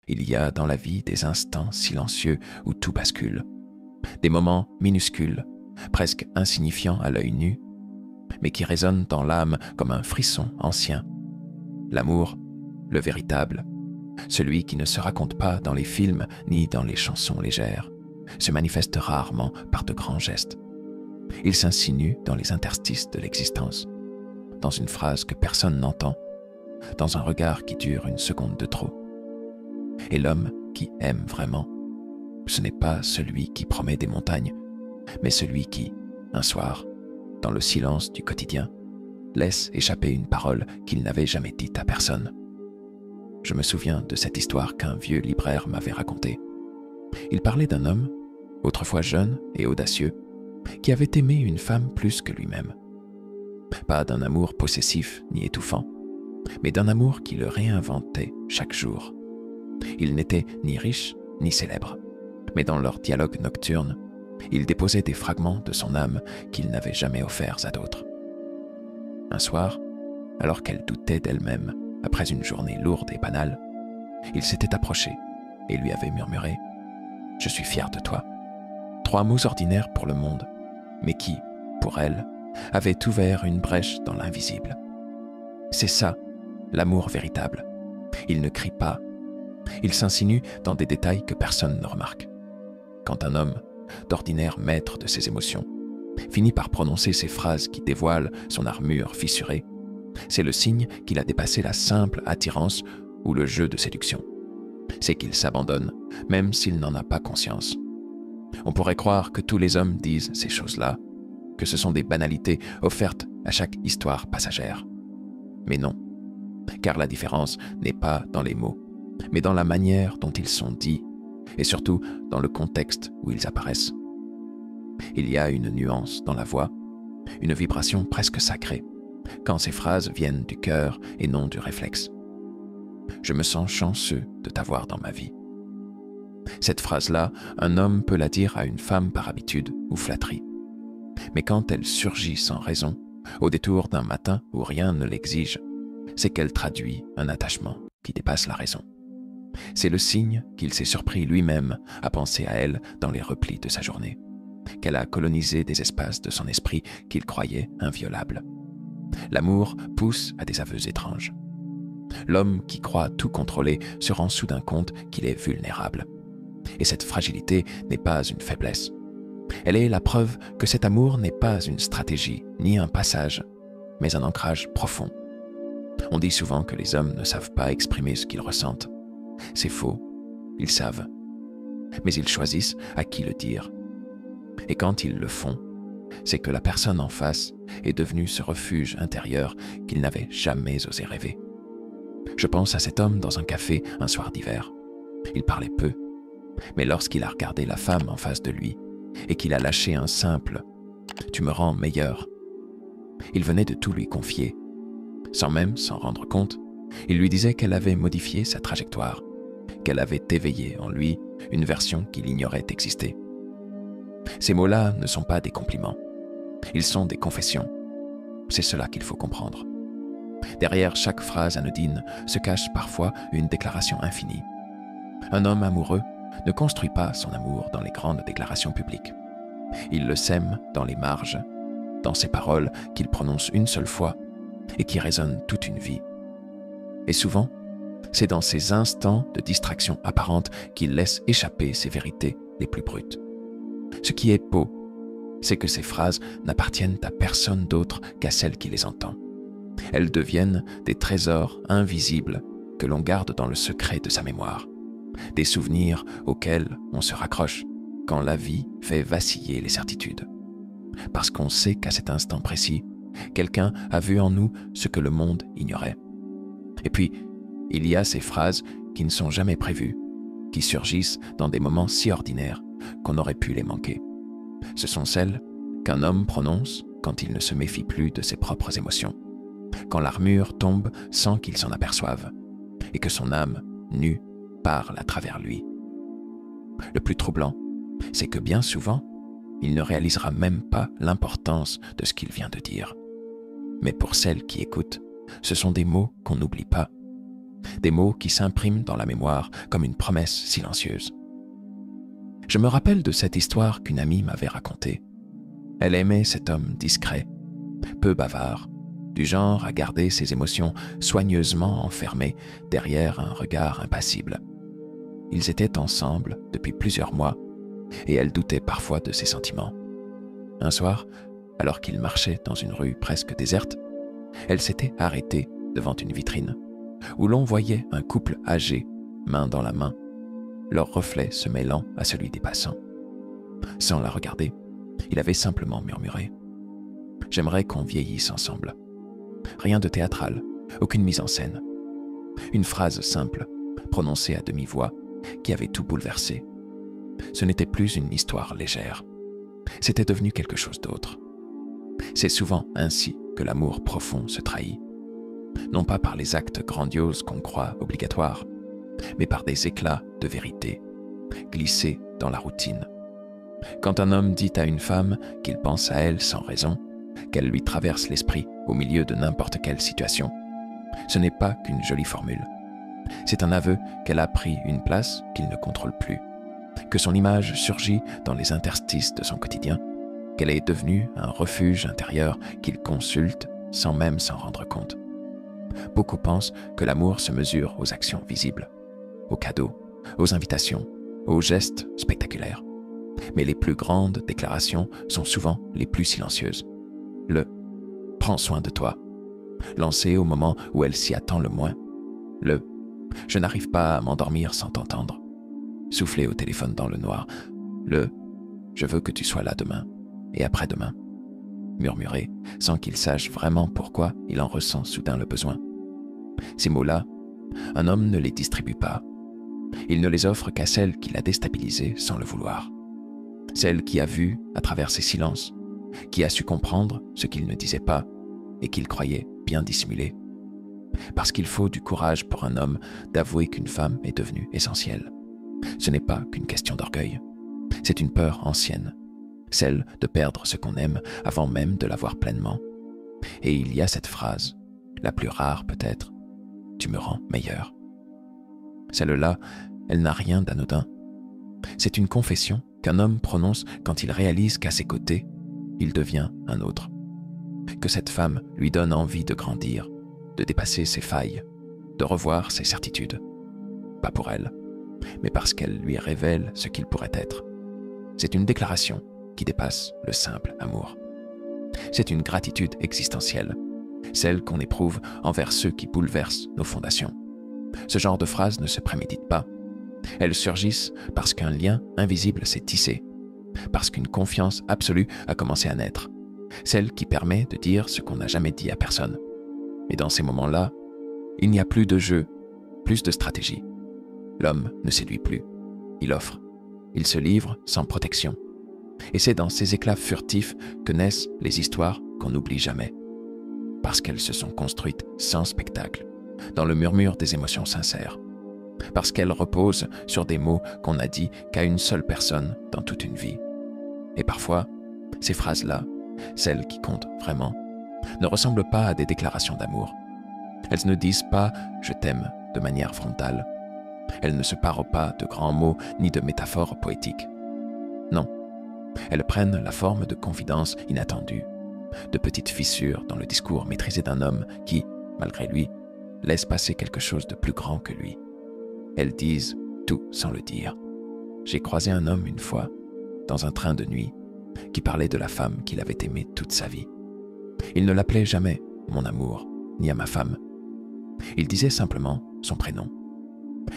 Il y a dans la vie des instants silencieux où tout bascule, des moments minuscules, presque insignifiants à l'œil nu, mais qui résonnent dans l'âme comme un frisson ancien. L'amour, le véritable, celui qui ne se raconte pas dans les films ni dans les chansons légères, se manifeste rarement par de grands gestes. Il s'insinue dans les interstices de l'existence, dans une phrase que personne n'entend, dans un regard qui dure une seconde de trop. Et l'homme qui aime vraiment, ce n'est pas celui qui promet des montagnes, mais celui qui, un soir, dans le silence du quotidien, laisse échapper une parole qu'il n'avait jamais dite à personne. Je me souviens de cette histoire qu'un vieux libraire m'avait racontée. Il parlait d'un homme, autrefois jeune et audacieux, qui avait aimé une femme plus que lui-même. Pas d'un amour possessif ni étouffant, mais d'un amour qui le réinventait chaque jour. Il n'était ni riche ni célèbre, mais dans leur dialogue nocturne, il déposait des fragments de son âme qu'il n'avait jamais offerts à d'autres. Un soir, alors qu'elle doutait d'elle-même, après une journée lourde et banale, il s'était approché et lui avait murmuré « Je suis fier de toi ». 3 mots ordinaires pour le monde, mais qui, pour elle, avaient ouvert une brèche dans l'invisible. C'est ça, l'amour véritable. Il ne crie pas. Il s'insinue dans des détails que personne ne remarque. Quand un homme, d'ordinaire maître de ses émotions, finit par prononcer ces phrases qui dévoilent son armure fissurée, c'est le signe qu'il a dépassé la simple attirance ou le jeu de séduction. C'est qu'il s'abandonne, même s'il n'en a pas conscience. On pourrait croire que tous les hommes disent ces choses-là, que ce sont des banalités offertes à chaque histoire passagère. Mais non, car la différence n'est pas dans les mots, mais dans la manière dont ils sont dits, et surtout dans le contexte où ils apparaissent. Il y a une nuance dans la voix, une vibration presque sacrée, quand ces phrases viennent du cœur et non du réflexe. Je me sens chanceux de t'avoir dans ma vie. Cette phrase-là, un homme peut la dire à une femme par habitude ou flatterie. Mais quand elle surgit sans raison, au détour d'un matin où rien ne l'exige, c'est qu'elle traduit un attachement qui dépasse la raison. C'est le signe qu'il s'est surpris lui-même à penser à elle dans les replis de sa journée, qu'elle a colonisé des espaces de son esprit qu'il croyait inviolables. L'amour pousse à des aveux étranges. L'homme qui croit tout contrôler se rend soudain compte qu'il est vulnérable. Et cette fragilité n'est pas une faiblesse. Elle est la preuve que cet amour n'est pas une stratégie, ni un passage, mais un ancrage profond. On dit souvent que les hommes ne savent pas exprimer ce qu'ils ressentent. C'est faux, ils savent. Mais ils choisissent à qui le dire. Et quand ils le font, c'est que la personne en face est devenue ce refuge intérieur qu'ils n'avaient jamais osé rêver. Je pense à cet homme dans un café un soir d'hiver. Il parlait peu, mais lorsqu'il a regardé la femme en face de lui et qu'il a lâché un simple « Tu me rends meilleur », il venait de tout lui confier. Sans même s'en rendre compte, il lui disait qu'elle avait modifié sa trajectoire, qu'elle avait éveillé en lui une version qu'il ignorait exister. Ces mots-là ne sont pas des compliments, ils sont des confessions. C'est cela qu'il faut comprendre. Derrière chaque phrase anodine se cache parfois une déclaration infinie. Un homme amoureux ne construit pas son amour dans les grandes déclarations publiques. Il le sème dans les marges, dans ces paroles qu'il prononce une seule fois et qui résonnent toute une vie. Et souvent, c'est dans ces instants de distraction apparente qu'il laisse échapper ses vérités les plus brutes. Ce qui est beau, c'est que ces phrases n'appartiennent à personne d'autre qu'à celle qui les entend. Elles deviennent des trésors invisibles que l'on garde dans le secret de sa mémoire, des souvenirs auxquels on se raccroche quand la vie fait vaciller les certitudes. Parce qu'on sait qu'à cet instant précis, quelqu'un a vu en nous ce que le monde ignorait. Et puis, il y a ces phrases qui ne sont jamais prévues, qui surgissent dans des moments si ordinaires qu'on aurait pu les manquer. Ce sont celles qu'un homme prononce quand il ne se méfie plus de ses propres émotions, quand l'armure tombe sans qu'il s'en aperçoive, et que son âme, nue, parle à travers lui. Le plus troublant, c'est que bien souvent, il ne réalisera même pas l'importance de ce qu'il vient de dire. Mais pour celles qui écoutent, ce sont des mots qu'on n'oublie pas, des mots qui s'impriment dans la mémoire comme une promesse silencieuse. Je me rappelle de cette histoire qu'une amie m'avait racontée. Elle aimait cet homme discret, peu bavard, du genre à garder ses émotions soigneusement enfermées derrière un regard impassible. Ils étaient ensemble depuis plusieurs mois et elle doutait parfois de ses sentiments. Un soir, alors qu'ils marchaient dans une rue presque déserte, elle s'était arrêtée devant une vitrine où l'on voyait un couple âgé, main dans la main, leur reflet se mêlant à celui des passants. Sans la regarder, il avait simplement murmuré « J'aimerais qu'on vieillisse ensemble ». Rien de théâtral, aucune mise en scène. Une phrase simple, prononcée à demi-voix, qui avait tout bouleversé. Ce n'était plus une histoire légère. C'était devenu quelque chose d'autre. C'est souvent ainsi que l'amour profond se trahit. Non pas par les actes grandioses qu'on croit obligatoires, mais par des éclats de vérité, glissés dans la routine. Quand un homme dit à une femme qu'il pense à elle sans raison, qu'elle lui traverse l'esprit au milieu de n'importe quelle situation, ce n'est pas qu'une jolie formule. C'est un aveu qu'elle a pris une place qu'il ne contrôle plus, que son image surgit dans les interstices de son quotidien, qu'elle est devenue un refuge intérieur qu'il consulte sans même s'en rendre compte. Beaucoup pensent que l'amour se mesure aux actions visibles, aux cadeaux, aux invitations, aux gestes spectaculaires. Mais les plus grandes déclarations sont souvent les plus silencieuses. Le « prends soin de toi », lancé au moment où elle s'y attend le moins. Le « je n'arrive pas à m'endormir sans t'entendre », soufflé au téléphone dans le noir. Le « je veux que tu sois là demain et après-demain », murmuré sans qu'il sache vraiment pourquoi il en ressent soudain le besoin. Ces mots-là, un homme ne les distribue pas. Il ne les offre qu'à celle qui l'a déstabilisé sans le vouloir. Celle qui a vu, à travers ses silences, qui a su comprendre ce qu'il ne disait pas et qu'il croyait bien dissimulé. Parce qu'il faut du courage pour un homme d'avouer qu'une femme est devenue essentielle. Ce n'est pas qu'une question d'orgueil. C'est une peur ancienne, celle de perdre ce qu'on aime avant même de l'avoir pleinement. Et il y a cette phrase, la plus rare peut-être, « tu me rends meilleur ». Celle-là, elle n'a rien d'anodin. C'est une confession qu'un homme prononce quand il réalise qu'à ses côtés, il devient un autre. Que cette femme lui donne envie de grandir, de dépasser ses failles, de revoir ses certitudes. Pas pour elle, mais parce qu'elle lui révèle ce qu'il pourrait être. C'est une déclaration qui dépasse le simple amour. C'est une gratitude existentielle, celle qu'on éprouve envers ceux qui bouleversent nos fondations. Ce genre de phrases ne se prémédite pas. Elles surgissent parce qu'un lien invisible s'est tissé, parce qu'une confiance absolue a commencé à naître, celle qui permet de dire ce qu'on n'a jamais dit à personne. Et dans ces moments-là, il n'y a plus de jeu, plus de stratégie. L'homme ne séduit plus, il offre, il se livre sans protection. Et c'est dans ces éclats furtifs que naissent les histoires qu'on n'oublie jamais, parce qu'elles se sont construites sans spectacle, dans le murmure des émotions sincères, parce qu'elles reposent sur des mots qu'on n'a dit qu'à une seule personne dans toute une vie. Et parfois, ces phrases-là, celles qui comptent vraiment, ne ressemblent pas à des déclarations d'amour. Elles ne disent pas « je t'aime » de manière frontale. Elles ne se parent pas de grands mots ni de métaphores poétiques. Non, elles prennent la forme de confidences inattendues, de petites fissures dans le discours maîtrisé d'un homme qui, malgré lui, laisse passer quelque chose de plus grand que lui. Elles disent tout sans le dire. J'ai croisé un homme une fois, dans un train de nuit, qui parlait de la femme qu'il avait aimée toute sa vie. Il ne l'appelait jamais « mon amour » ni à ma femme. Il disait simplement son prénom.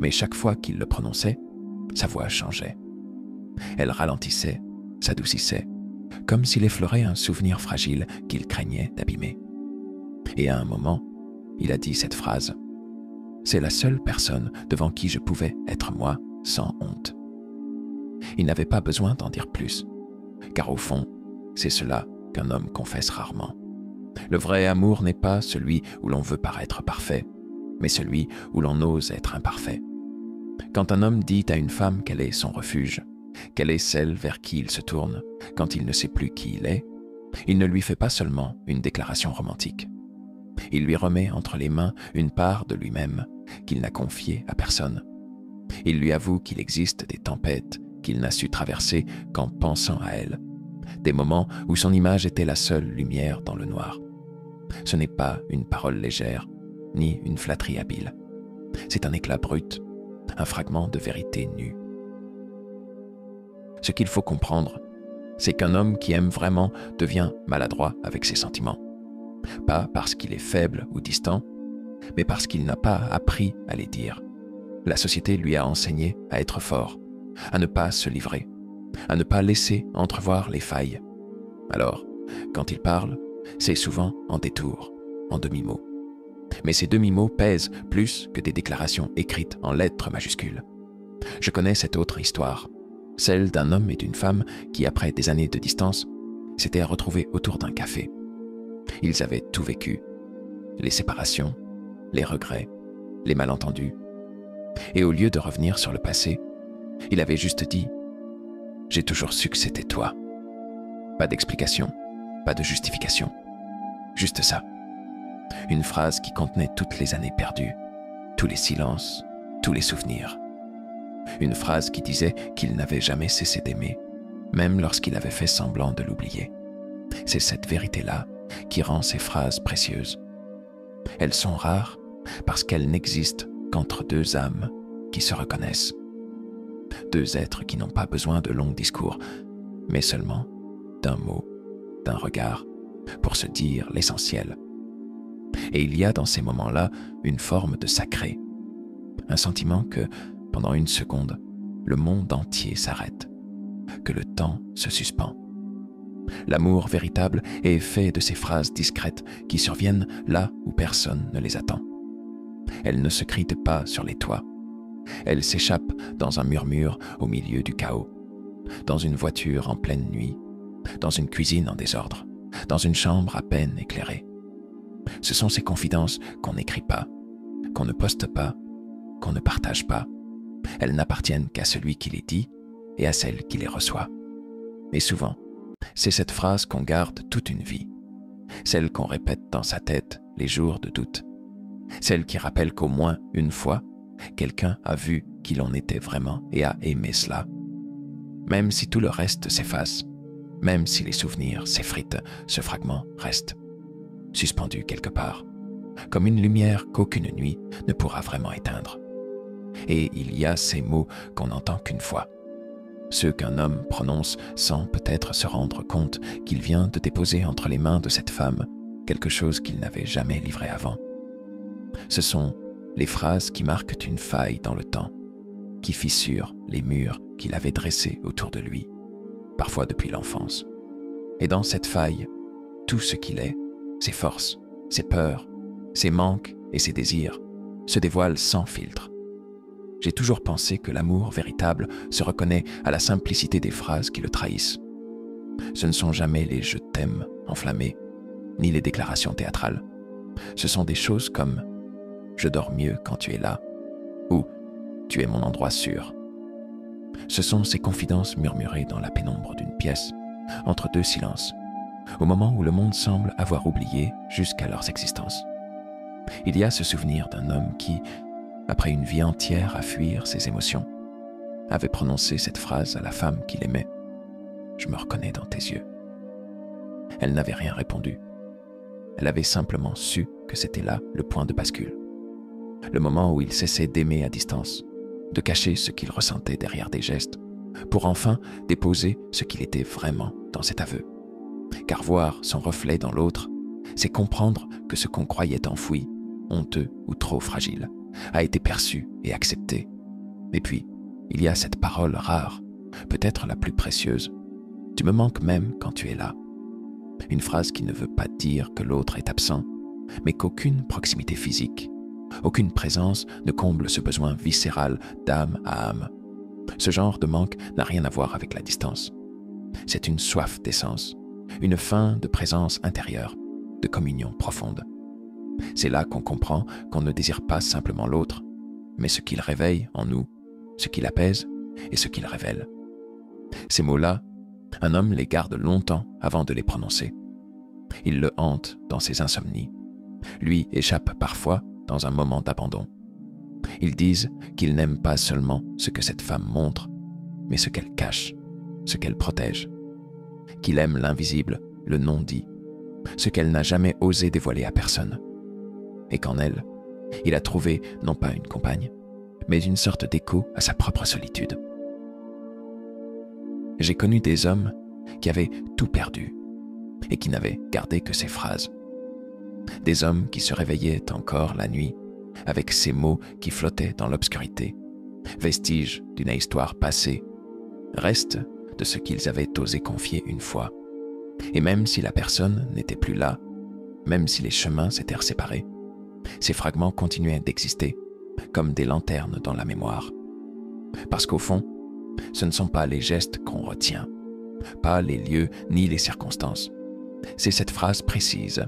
Mais chaque fois qu'il le prononçait, sa voix changeait. Elle ralentissait, s'adoucissait, comme s'il effleurait un souvenir fragile qu'il craignait d'abîmer. Et à un moment, il a dit cette phrase. C'est la seule personne devant qui je pouvais être moi sans honte. Il n'avait pas besoin d'en dire plus, car au fond, c'est cela qu'un homme confesse rarement. Le vrai amour n'est pas celui où l'on veut paraître parfait, mais celui où l'on ose être imparfait. Quand un homme dit à une femme qu'elle est son refuge, qu'elle est celle vers qui il se tourne quand il ne sait plus qui il ne lui fait pas seulement une déclaration romantique. Il lui remet entre les mains une part de lui-même qu'il n'a confiées à personne. Il lui avoue qu'il existe des tempêtes qu'il n'a su traverser qu'en pensant à elle, des moments où son image était la seule lumière dans le noir. Ce n'est pas une parole légère, ni une flatterie habile. C'est un éclat brut, un fragment de vérité nue. Ce qu'il faut comprendre, c'est qu'un homme qui aime vraiment devient maladroit avec ses sentiments. Pas parce qu'il est faible ou distant, mais parce qu'il n'a pas appris à les dire. La société lui a enseigné à être fort, à ne pas se livrer, à ne pas laisser entrevoir les failles. Alors, quand il parle, c'est souvent en détour, en demi-mots. Mais ces demi-mots pèsent plus que des déclarations écrites en lettres majuscules. Je connais cette autre histoire, celle d'un homme et d'une femme qui, après des années de distance, s'étaient retrouvés autour d'un café. Ils avaient tout vécu, les séparations, les regrets, les malentendus. Et au lieu de revenir sur le passé, il avait juste dit « J'ai toujours su que c'était toi ». Pas d'explication, pas de justification. Juste ça. Une phrase qui contenait toutes les années perdues, tous les silences, tous les souvenirs. Une phrase qui disait qu'il n'avait jamais cessé d'aimer, même lorsqu'il avait fait semblant de l'oublier. C'est cette vérité-là qui rend ces phrases précieuses. Elles sont rares parce qu'elles n'existent qu'entre deux âmes qui se reconnaissent. Deux êtres qui n'ont pas besoin de longs discours, mais seulement d'un mot, d'un regard, pour se dire l'essentiel. Et il y a dans ces moments-là une forme de sacré, un sentiment que, pendant une seconde, le monde entier s'arrête, que le temps se suspend. L'amour véritable est fait de ces phrases discrètes qui surviennent là où personne ne les attend. Elles ne se crient pas sur les toits. Elles s'échappent dans un murmure au milieu du chaos, dans une voiture en pleine nuit, dans une cuisine en désordre, dans une chambre à peine éclairée. Ce sont ces confidences qu'on n'écrit pas, qu'on ne poste pas, qu'on ne partage pas. Elles n'appartiennent qu'à celui qui les dit et à celle qui les reçoit. Et souvent, c'est cette phrase qu'on garde toute une vie, celle qu'on répète dans sa tête les jours de doute, celle qui rappelle qu'au moins une fois, quelqu'un a vu qu'il en était vraiment et a aimé cela. Même si tout le reste s'efface, même si les souvenirs s'effritent, ce fragment reste, suspendu quelque part, comme une lumière qu'aucune nuit ne pourra vraiment éteindre. Et il y a ces mots qu'on n'entend qu'une fois, ceux qu'un homme prononce sans peut-être se rendre compte qu'il vient de déposer entre les mains de cette femme quelque chose qu'il n'avait jamais livré avant. Ce sont les phrases qui marquent une faille dans le temps, qui fissurent les murs qu'il avait dressés autour de lui, parfois depuis l'enfance. Et dans cette faille, tout ce qu'il est, ses forces, ses peurs, ses manques et ses désirs, se dévoilent sans filtre. J'ai toujours pensé que l'amour véritable se reconnaît à la simplicité des phrases qui le trahissent. Ce ne sont jamais les « je t'aime » enflammés, ni les déclarations théâtrales. Ce sont des choses comme « je dors mieux quand tu es là » ou « tu es mon endroit sûr ». Ce sont ces confidences murmurées dans la pénombre d'une pièce, entre deux silences, au moment où le monde semble avoir oublié jusqu'à leurs existences. Il y a ce souvenir d'un homme qui, après une vie entière à fuir ses émotions, avait prononcé cette phrase à la femme qu'il aimait. « Je me reconnais dans tes yeux ». Elle n'avait rien répondu. Elle avait simplement su que c'était là le point de bascule. Le moment où il cessait d'aimer à distance, de cacher ce qu'il ressentait derrière des gestes, pour enfin déposer ce qu'il était vraiment dans cet aveu. Car voir son reflet dans l'autre, c'est comprendre que ce qu'on croyait enfoui, honteux ou trop fragile, a été perçu et accepté. Et puis, il y a cette parole rare, peut-être la plus précieuse. Tu me manques même quand tu es là. Une phrase qui ne veut pas dire que l'autre est absent, mais qu'aucune proximité physique, aucune présence ne comble ce besoin viscéral d'âme à âme. Ce genre de manque n'a rien à voir avec la distance. C'est une soif d'essence, une faim de présence intérieure, de communion profonde. C'est là qu'on comprend qu'on ne désire pas simplement l'autre, mais ce qu'il réveille en nous, ce qu'il apaise et ce qu'il révèle. Ces mots-là, un homme les garde longtemps avant de les prononcer. Il le hante dans ses insomnies, lui échappe parfois dans un moment d'abandon. Ils disent qu'ils n'aiment pas seulement ce que cette femme montre, mais ce qu'elle cache, ce qu'elle protège. Qu'il aime l'invisible, le non-dit, ce qu'elle n'a jamais osé dévoiler à personne. Et qu'en elle, il a trouvé non pas une compagne, mais une sorte d'écho à sa propre solitude. J'ai connu des hommes qui avaient tout perdu et qui n'avaient gardé que ces phrases. Des hommes qui se réveillaient encore la nuit avec ces mots qui flottaient dans l'obscurité, vestiges d'une histoire passée, restes de ce qu'ils avaient osé confier une fois. Et même si la personne n'était plus là, même si les chemins s'étaient séparés, ces fragments continuaient d'exister comme des lanternes dans la mémoire. Parce qu'au fond, ce ne sont pas les gestes qu'on retient, pas les lieux ni les circonstances. C'est cette phrase précise,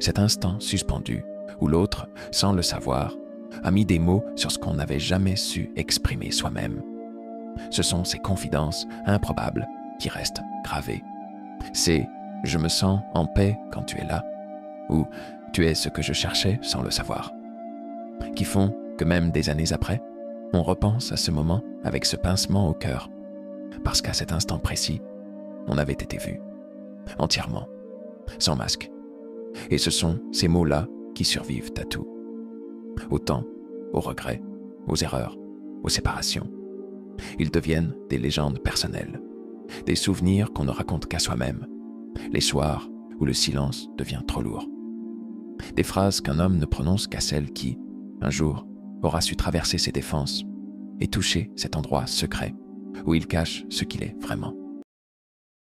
cet instant suspendu, où l'autre, sans le savoir, a mis des mots sur ce qu'on n'avait jamais su exprimer soi-même. Ce sont ces confidences improbables qui restent gravées. C'est « je me sens en paix quand tu es là » ou « tu es ce que je cherchais sans le savoir » qui font que même des années après, on repense à ce moment avec ce pincement au cœur, parce qu'à cet instant précis, on avait été vu, entièrement, sans masque. Et ce sont ces mots-là qui survivent à tout. Au temps, aux regrets, aux erreurs, aux séparations. Ils deviennent des légendes personnelles, des souvenirs qu'on ne raconte qu'à soi-même, les soirs où le silence devient trop lourd. Des phrases qu'un homme ne prononce qu'à celle qui, un jour, aura su traverser ses défenses et toucher cet endroit secret où il cache ce qu'il est vraiment.